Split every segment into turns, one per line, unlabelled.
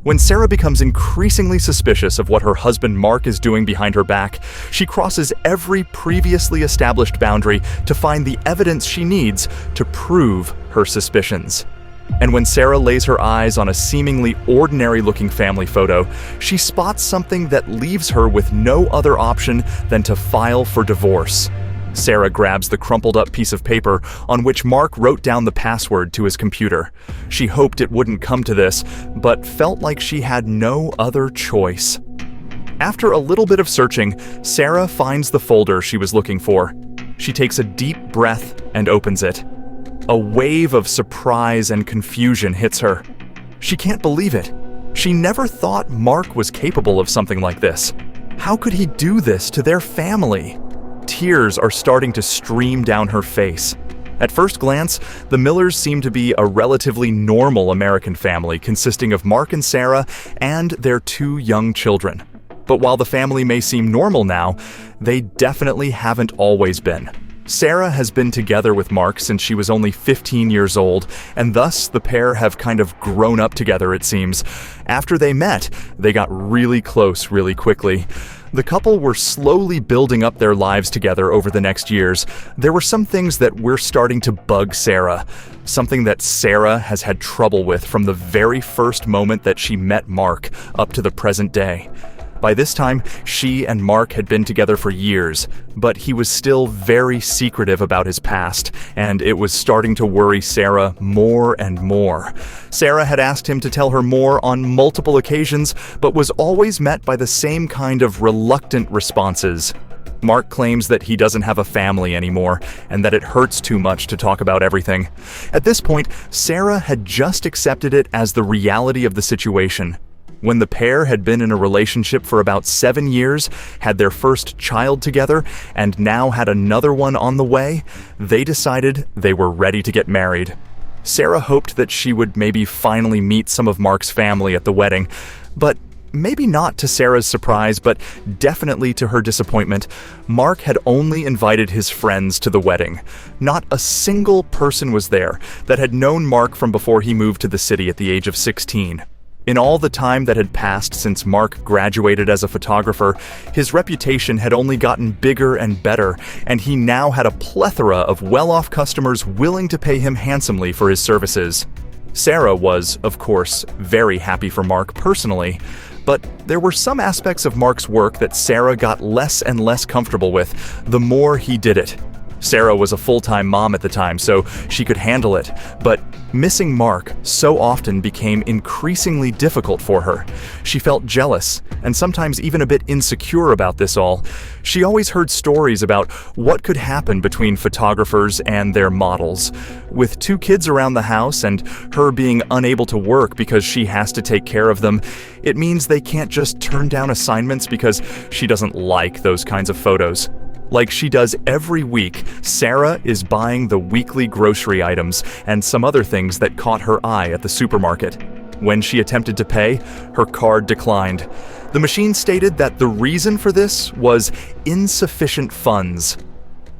When Sarah becomes increasingly suspicious of what her husband Mark is doing behind her back, she crosses every previously established boundary to find the evidence she needs to prove her suspicions. And when Sarah lays her eyes on a seemingly ordinary-looking family photo, she spots something that leaves her with no other option than to file for divorce. Sarah grabs the crumpled-up piece of paper on which Mark wrote down the password to his computer. She hoped it wouldn't come to this, but felt like she had no other choice. After a little bit of searching, Sarah finds the folder she was looking for. She takes a deep breath and opens it. A wave of surprise and confusion hits her. She can't believe it. She never thought Mark was capable of something like this. How could he do this to their family? Tears are starting to stream down her face. At first glance, the Millers seem to be a relatively normal American family consisting of Mark and Sarah and their 2 young children. But while the family may seem normal now, they definitely haven't always been. Sarah has been together with Mark since she was only 15 years old, and thus the pair have kind of grown up together, it seems. After they met, they got really close really quickly. The couple were slowly building up their lives together over the next years. There were some things that were starting to bug Sarah, something that Sarah has had trouble with from the very first moment that she met Mark up to the present day. By this time, she and Mark had been together for years, but he was still very secretive about his past, and it was starting to worry Sarah more and more. Sarah had asked him to tell her more on multiple occasions, but was always met by the same kind of reluctant responses. Mark claims that he doesn't have a family anymore, and that it hurts too much to talk about everything. At this point, Sarah had just accepted it as the reality of the situation. When the pair had been in a relationship for about 7 years, had their first child together, and now had another one on the way, they decided they were ready to get married. Sarah hoped that she would maybe finally meet some of Mark's family at the wedding, but maybe not to Sarah's surprise, but definitely to her disappointment, Mark had only invited his friends to the wedding. Not a single person was there that had known Mark from before he moved to the city at the age of 16. In all the time that had passed since Mark graduated as a photographer, his reputation had only gotten bigger and better, and he now had a plethora of well-off customers willing to pay him handsomely for his services. Sarah was, of course, very happy for Mark personally, but there were some aspects of Mark's work that Sarah got less and less comfortable with the more he did it. Sarah was a full-time mom at the time, so she could handle it, but missing Mark so often became increasingly difficult for her. She felt jealous, and sometimes even a bit insecure about this all. She always heard stories about what could happen between photographers and their models. With 2 kids around the house and her being unable to work because she has to take care of them, it means they can't just turn down assignments because she doesn't like those kinds of photos. Like she does every week, Sarah is buying the weekly grocery items and some other things that caught her eye at the supermarket. When she attempted to pay, her card declined. The machine stated that the reason for this was insufficient funds.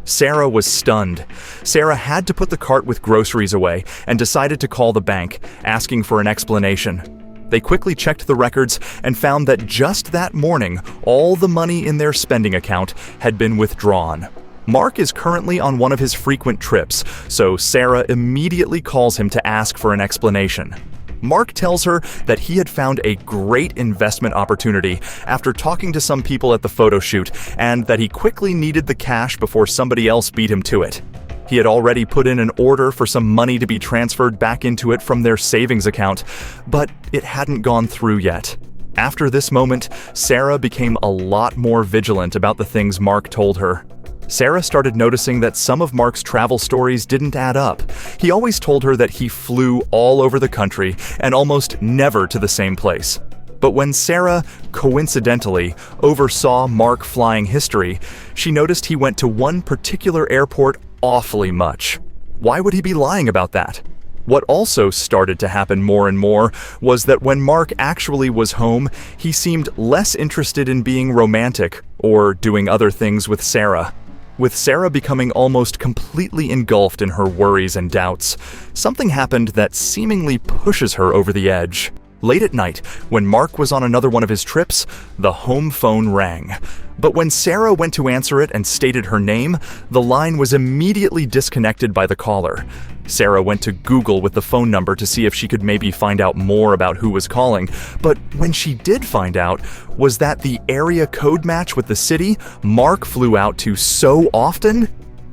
Sarah was stunned. Sarah had to put the cart with groceries away and decided to call the bank, asking for an explanation. They quickly checked the records and found that just that morning, all the money in their spending account had been withdrawn. Mark is currently on one of his frequent trips, so Sarah immediately calls him to ask for an explanation. Mark tells her that he had found a great investment opportunity after talking to some people at the photo shoot, and that he quickly needed the cash before somebody else beat him to it. He had already put in an order for some money to be transferred back into it from their savings account, but it hadn't gone through yet. After this moment, Sarah became a lot more vigilant about the things Mark told her. Sarah started noticing that some of Mark's travel stories didn't add up. He always told her that he flew all over the country and almost never to the same place. But when Sarah, coincidentally, oversaw Mark flying history, she noticed he went to one particular airport awfully much. Why would he be lying about that? What also started to happen more and more was that when Mark actually was home, he seemed less interested in being romantic or doing other things with Sarah. With Sarah becoming almost completely engulfed in her worries and doubts, something happened that seemingly pushes her over the edge. Late at night, when Mark was on another one of his trips, the home phone rang. But when Sarah went to answer it and stated her name, the line was immediately disconnected by the caller. Sarah went to Google with the phone number to see if she could maybe find out more about who was calling, but when she did find out, was that the area code match with the city Mark flew out to so often?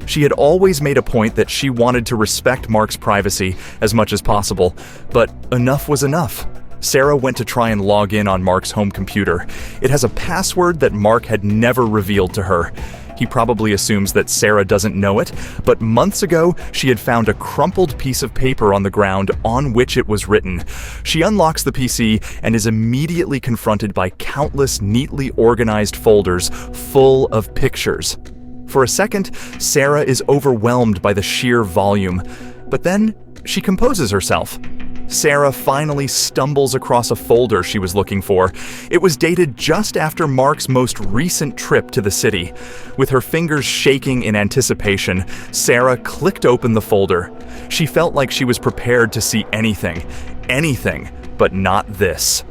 She had always made a point that she wanted to respect Mark's privacy as much as possible, but enough was enough. Sarah went to try and log in on Mark's home computer. It has a password that Mark had never revealed to her. He probably assumes that Sarah doesn't know it, but months ago, she had found a crumpled piece of paper on the ground on which it was written. She unlocks the PC and is immediately confronted by countless neatly organized folders full of pictures. For a second, Sarah is overwhelmed by the sheer volume, but then she composes herself. Sarah finally stumbles across a folder she was looking for. It was dated just after Mark's most recent trip to the city. With her fingers shaking in anticipation, Sarah clicked open the folder. She felt like she was prepared to see anything, but not this.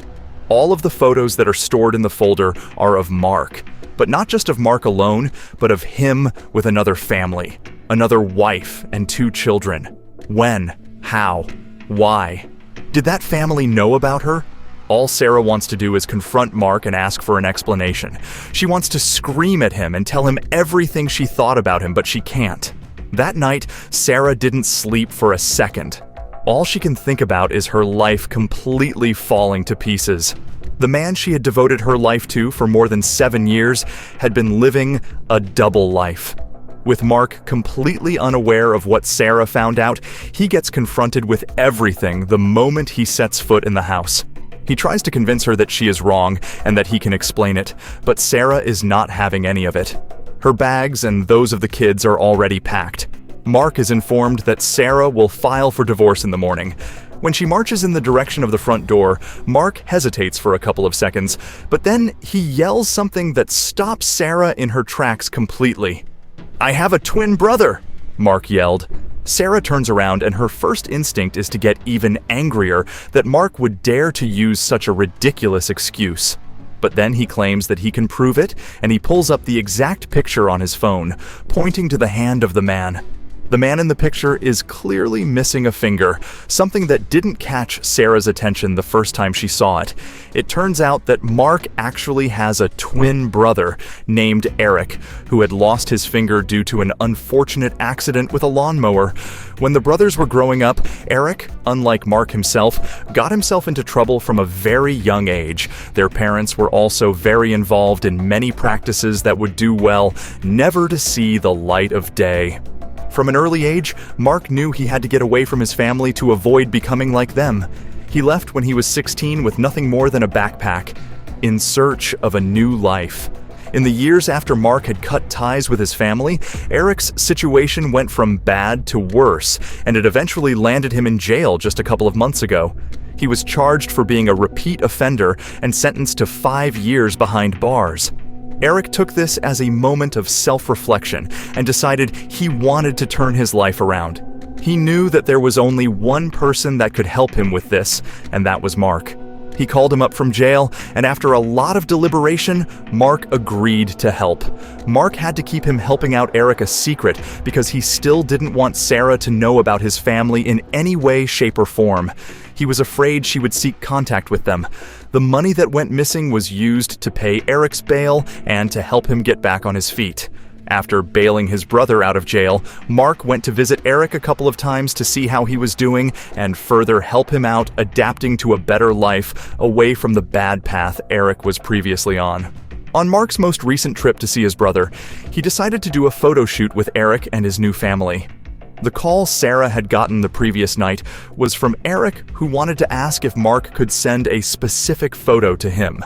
All of the photos that are stored in the folder are of Mark, but not just of Mark alone, but of him with another family, another wife and 2 children. When? How? Why? Did that family know about her? All Sarah wants to do is confront Mark and ask for an explanation. She wants to scream at him and tell him everything she thought about him, but she can't. That night, Sarah didn't sleep for a second. All she can think about is her life completely falling to pieces. The man she had devoted her life to for more than 7 years had been living a double life. With Mark completely unaware of what Sarah found out, he gets confronted with everything the moment he sets foot in the house. He tries to convince her that she is wrong and that he can explain it, but Sarah is not having any of it. Her bags and those of the kids are already packed. Mark is informed that Sarah will file for divorce in the morning. When she marches in the direction of the front door, Mark hesitates for a couple of seconds, but then he yells something that stops Sarah in her tracks completely. "I have a twin brother," Mark yelled. Sarah turns around and her first instinct is to get even angrier that Mark would dare to use such a ridiculous excuse. But then he claims that he can prove it, and he pulls up the exact picture on his phone, pointing to the hand of the man. The man in the picture is clearly missing a finger, something that didn't catch Sarah's attention the first time she saw it. It turns out that Mark actually has a twin brother named Eric, who had lost his finger due to an unfortunate accident with a lawnmower. When the brothers were growing up, Eric, unlike Mark himself, got himself into trouble from a very young age. Their parents were also very involved in many practices that would do well never to see the light of day. From an early age, Mark knew he had to get away from his family to avoid becoming like them. He left when he was 16 with nothing more than a backpack, in search of a new life. In the years after Mark had cut ties with his family, Eric's situation went from bad to worse, and it eventually landed him in jail just a couple of months ago. He was charged for being a repeat offender and sentenced to 5 years behind bars. Eric took this as a moment of self-reflection and decided he wanted to turn his life around. He knew that there was only one person that could help him with this, and that was Mark. He called him up from jail, and after a lot of deliberation, Mark agreed to help. Mark had to keep him helping out Eric a secret because he still didn't want Sarah to know about his family in any way, shape, or form. He was afraid she would seek contact with them. The money that went missing was used to pay Eric's bail and to help him get back on his feet. After bailing his brother out of jail, Mark went to visit Eric a couple of times to see how he was doing and further help him out adapting to a better life away from the bad path Eric was previously on. On Mark's most recent trip to see his brother, he decided to do a photo shoot with Eric and his new family. The call Sarah had gotten the previous night was from Eric, who wanted to ask if Mark could send a specific photo to him.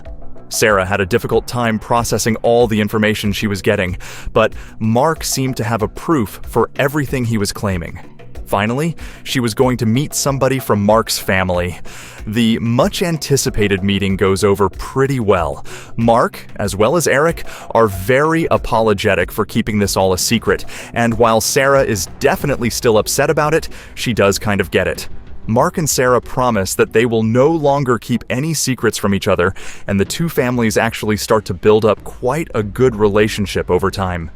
Sarah had a difficult time processing all the information she was getting, but Mark seemed to have a proof for everything he was claiming. Finally, she was going to meet somebody from Mark's family. The much-anticipated meeting goes over pretty well. Mark, as well as Eric, are very apologetic for keeping this all a secret, and while Sarah is definitely still upset about it, she does kind of get it. Mark and Sarah promise that they will no longer keep any secrets from each other, and the two families actually start to build up quite a good relationship over time.